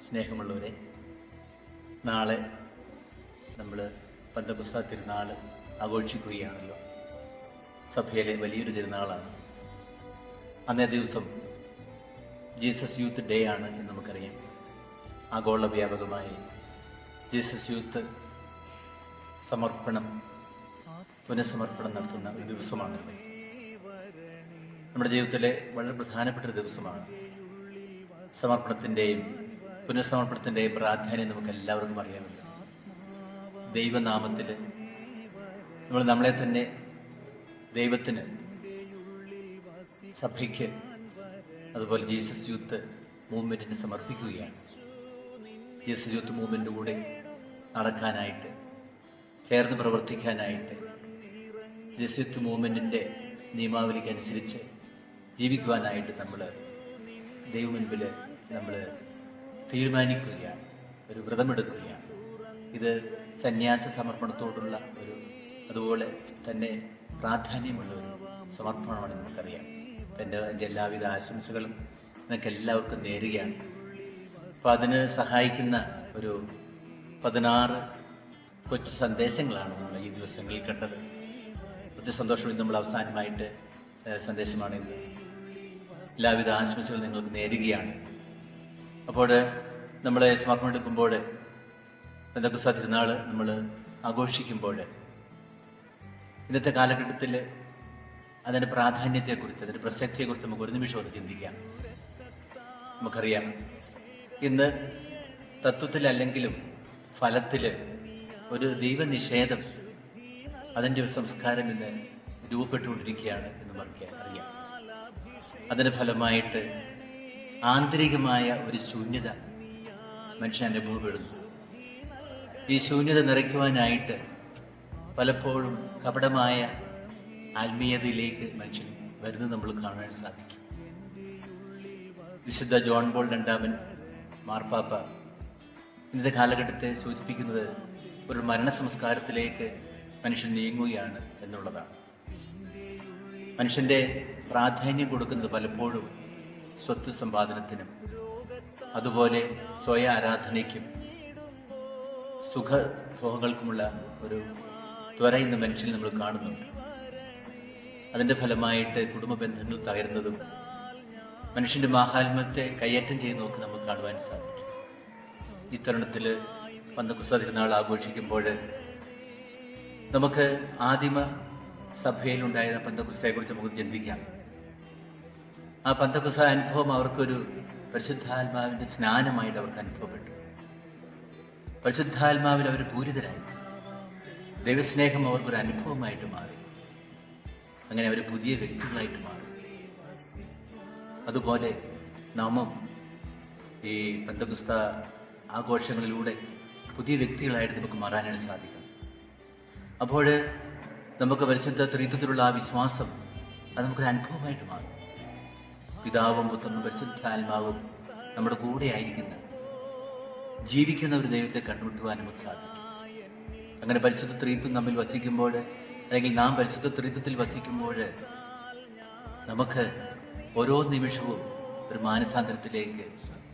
സ്നേഹമുള്ളവരെ, നാളെ നമ്മൾ പെന്തക്കോസ്താ തിരുനാൾ ആഘോഷിക്കുകയാണല്ലോ. സഭയിലെ വലിയൊരു തിരുനാളാണ്. അന്നേ ദിവസം ജീസസ് യൂത്ത് ഡേ ആണ് എന്ന് നമുക്കറിയാം. ആഗോള വ്യാപകമായി ജീസസ് യൂത്ത് പുനഃസമർപ്പണം നടത്തുന്ന ഒരു ദിവസമാണല്ലോ. നമ്മുടെ ജീവിതത്തിലെ വളരെ പ്രധാനപ്പെട്ട ഒരു ദിവസമാണ്. സമർപ്പണത്തിൻ്റെയും പുനഃസമർപ്പണത്തിൻ്റെയും പ്രാധാന്യം നമുക്ക് എല്ലാവർക്കും അറിയാമല്ലോ. ദൈവനാമത്തിൽ നമ്മൾ നമ്മളെ തന്നെ ദൈവത്തിന്, സഭയ്ക്ക്, അതുപോലെ ജീസസ് യൂത്ത് മൂവ്മെൻറ്റിന് സമർപ്പിക്കുകയാണ്. ജീസസ് യൂത്ത് മൂവ്മെൻറ്റിൻ്റെ കൂടെ നടക്കാനായിട്ട്, ചേർന്ന് പ്രവർത്തിക്കാനായിട്ട്, ജീസസ് യൂത്ത് മൂവ്മെൻറ്റിൻ്റെ നിയമാവലിക്കനുസരിച്ച് ജീവിക്കുവാനായിട്ട് നമ്മൾ ദൈവമുൻപിൽ നമ്മൾ തീരുമാനിക്കുകയാണ്, ഒരു വ്രതമെടുക്കുകയാണ്. ഇത് സന്യാസ സമർപ്പണത്തോടുള്ള അതുപോലെ തന്നെ പ്രാധാന്യമുള്ള ഒരു സമർപ്പണമാണ് നമുക്കറിയാം. എൻ്റെ എല്ലാവിധ ആശംസകളും നിങ്ങൾക്ക് എല്ലാവർക്കും നേരുകയാണ്. അപ്പോൾ അതിന് സഹായിക്കുന്ന ഒരു 16 കൊച്ചു സന്ദേശങ്ങളാണ് നമ്മൾ ഈ ദിവസങ്ങളിൽ കണ്ടത്. ഒത്തിരി സന്തോഷം. നമ്മൾ അവസാനമായിട്ട് സന്ദേശമാണ് ഇന്ന്. എല്ലാവിധ ആശംസകളും നിങ്ങൾക്ക് നേരുകയാണ്. അപ്പോൾ നമ്മൾ സമർപ്പണം എടുക്കുമ്പോൾ, പെന്തക്കോസ്താ തിരുനാൾ നമ്മൾ ആഘോഷിക്കുമ്പോൾ, ഇന്നത്തെ കാലഘട്ടത്തിൽ അതിൻ്റെ പ്രാധാന്യത്തെക്കുറിച്ച്, അതിൻ്റെ പ്രസക്തിയെക്കുറിച്ച് നമുക്ക് ഒരു നിമിഷം ഒന്ന് ചിന്തിക്കാം. നമുക്കറിയാം, ഇന്ന് തത്വത്തിലല്ലെങ്കിലും ഫലത്തിൽ ഒരു ദൈവനിഷേധം, അതിൻ്റെ ഒരു സംസ്കാരം ഇന്ന് രൂപപ്പെട്ടുകൊണ്ടിരിക്കുകയാണ് എന്ന് നമുക്ക് അറിയാം. അതിൻ്റെ ഫലമായിട്ട് ആന്തരികമായ ഒരു ശൂന്യത മനുഷ്യൻ അനുഭവപ്പെടുന്നു. ഈ ശൂന്യത നിറയ്ക്കുവാനായിട്ട് പലപ്പോഴും കപടമായ ആത്മീയതയിലേക്ക് മനുഷ്യൻ വരുന്നത് നമ്മൾ കാണാൻ സാധിക്കും. വിശുദ്ധ ജോൺ പോൾ രണ്ടാമൻ മാർപ്പാപ്പ ഇന്നത്തെ കാലഘട്ടത്തെ സൂചിപ്പിക്കുന്നത് ഒരു മരണസംസ്കാരത്തിലേക്ക് മനുഷ്യൻ നീങ്ങുകയാണ് എന്നുള്ളതാണ്. മനുഷ്യൻ്റെ പ്രാധാന്യം കൊടുക്കുന്നത് പലപ്പോഴും സ്വത്ത് സമ്പാദനത്തിനും അതുപോലെ സ്വയ ആരാധനയ്ക്കും സുഖഭോഗങ്ങൾക്കുമുള്ള ഒരു ത്വര ഇന്ന് മനുഷ്യനിൽ നമ്മൾ കാണുന്നുണ്ട്. അതിൻ്റെ ഫലമായിട്ട് കുടുംബ ബന്ധങ്ങൾ തകരുന്നതും മനുഷ്യൻ്റെ മാഹാത്മ്യത്തെ കയ്യേറ്റം ചെയ്യുന്നതൊക്കെ നമുക്ക് കാണുവാൻ സാധിക്കും. ഈ തരുണത്തിൽ പെന്തക്കോസ്താ തിരുനാൾ ആഘോഷിക്കുമ്പോൾ നമുക്ക് ആദിമ സഭയിലുണ്ടായിരുന്ന പെന്തക്കോസ്തയെക്കുറിച്ച് നമുക്ക് ചിന്തിക്കാം. ആ പെന്തക്കോസ്താ അനുഭവം അവർക്കൊരു പരിശുദ്ധാത്മാവിൻ്റെ സ്നാനമായിട്ട് അവർക്ക് അനുഭവപ്പെട്ടു. പരിശുദ്ധാത്മാവിൽ അവർ പൂരിതരായി. ദൈവസ്നേഹം അവർക്കൊരു അനുഭവമായിട്ട് മാറി. അങ്ങനെ അവർ പുതിയ വ്യക്തികളായിട്ട് മാറി. അതുപോലെ നാമും ഈ പെന്തക്കോസ്താ ആഘോഷങ്ങളിലൂടെ പുതിയ വ്യക്തികളായിട്ട് നമുക്ക് മാറാനായിട്ട് സാധിക്കും. അപ്പോൾ നമുക്ക് പരിശുദ്ധ ത്രിത്വത്തിലുള്ള ആ വിശ്വാസം അത് നമുക്കൊരു അനുഭവമായിട്ട് മാറും. പിതാവും പുത്രനും പരിശുദ്ധാത്മാവും നമ്മുടെ കൂടെ ആയിരിക്കുന്ന, ജീവിക്കുന്ന ഒരു ദൈവത്തെ കണ്ടുമുട്ടുവാൻ നമുക്ക് സാധിക്കും. അങ്ങനെ പരിശുദ്ധ ത്രിത്വം നമ്മിൽ വസിക്കുമ്പോൾ, അല്ലെങ്കിൽ നാം പരിശുദ്ധ ത്രിത്വത്തിൽ വസിക്കുമ്പോൾ, നമുക്ക് ഓരോ നിമിഷവും ഒരു മാനസാന്തരത്തിലേക്ക്,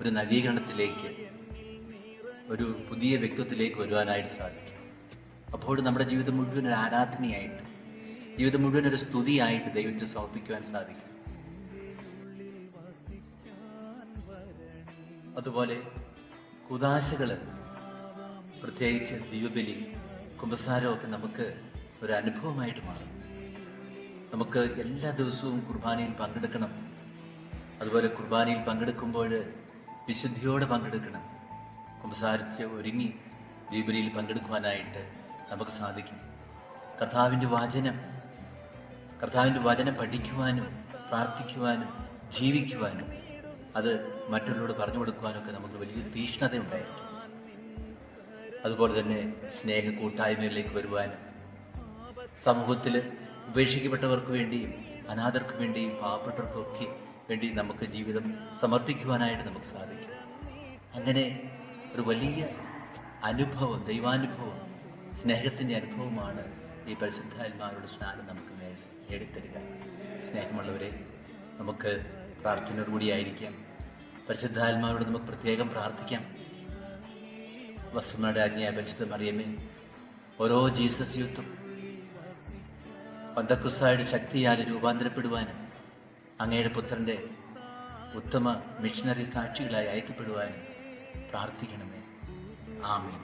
ഒരു നവീകരണത്തിലേക്ക്, ഒരു പുതിയ വ്യക്തിത്വത്തിലേക്ക് വരുവാനായിട്ട് സാധിക്കും. അപ്പോൾ നമ്മുടെ ജീവിതം മുഴുവൻ ഒരു ആരാധനയായിട്ട്, ജീവിതം മുഴുവൻ ഒരു സ്തുതിയായിട്ട് ദൈവത്തെ സമർപ്പിക്കുവാൻ സാധിക്കും. അതുപോലെ കുദാശകൾ, പ്രത്യേകിച്ച് ദൈവബലി, കുമ്പസാരമൊക്കെ നമുക്ക് ഒരു അനുഭവമായിട്ട് മാറും. നമുക്ക് എല്ലാ ദിവസവും കുർബാനയിൽ പങ്കെടുക്കണം. അതുപോലെ കുർബാനയിൽ പങ്കെടുക്കുമ്പോൾ വിശുദ്ധിയോടെ പങ്കെടുക്കണം. കുമ്പസാരിച്ച് ഒരുങ്ങി ദൈവബലിയിൽ പങ്കെടുക്കുവാനായിട്ട് നമുക്ക് സാധിക്കും. കർത്താവിൻ്റെ വചനം പഠിക്കുവാനും പ്രാർത്ഥിക്കുവാനും ജീവിക്കുവാനും അത് മറ്റുള്ളവരോട് പറഞ്ഞു കൊടുക്കുവാനൊക്കെ നമുക്ക് വലിയ തീക്ഷ്ണതയുണ്ടായിരിക്കും. അതുപോലെ തന്നെ സ്നേഹ കൂട്ടായ്മകളിലേക്ക് വരുവാനും, സമൂഹത്തിൽ ഉപേക്ഷിക്കപ്പെട്ടവർക്ക് വേണ്ടിയും അനാഥർക്ക് വേണ്ടിയും പാവപ്പെട്ടവർക്കൊക്കെ വേണ്ടി നമുക്ക് ജീവിതം സമർപ്പിക്കുവാനായിട്ട് നമുക്ക് സാധിക്കും. അങ്ങനെ ഒരു വലിയ അനുഭവം, ദൈവാനുഭവം, സ്നേഹത്തിൻ്റെ അനുഭവമാണ് ഈ പരിശുദ്ധാത്മാവിന്റെ സ്നാനം നമുക്ക് നേടിത്തരിക. സ്നേഹമുള്ളവരെ, നമുക്ക് പ്രാർത്ഥനയോടുകൂടിയായിരിക്കാം. പരിശുദ്ധാത്മാവോട് നമുക്ക് പ്രത്യേകം പ്രാർത്ഥിക്കാം. വസ്തുമയുടെ ആജ്ഞയായ പരിശുദ്ധ മറിയമേ, ഓരോ ജീസസ് യൂത്തും പന്തക്കുസ്തായുടെ ശക്തിയാൽ രൂപാന്തരപ്പെടുവാനും അങ്ങയുടെ പുത്രൻ്റെ ഉത്തമ മിഷണറി സാക്ഷികളായി അയക്കപ്പെടുവാനും പ്രാർത്ഥിക്കണമേ. ആമേൻ.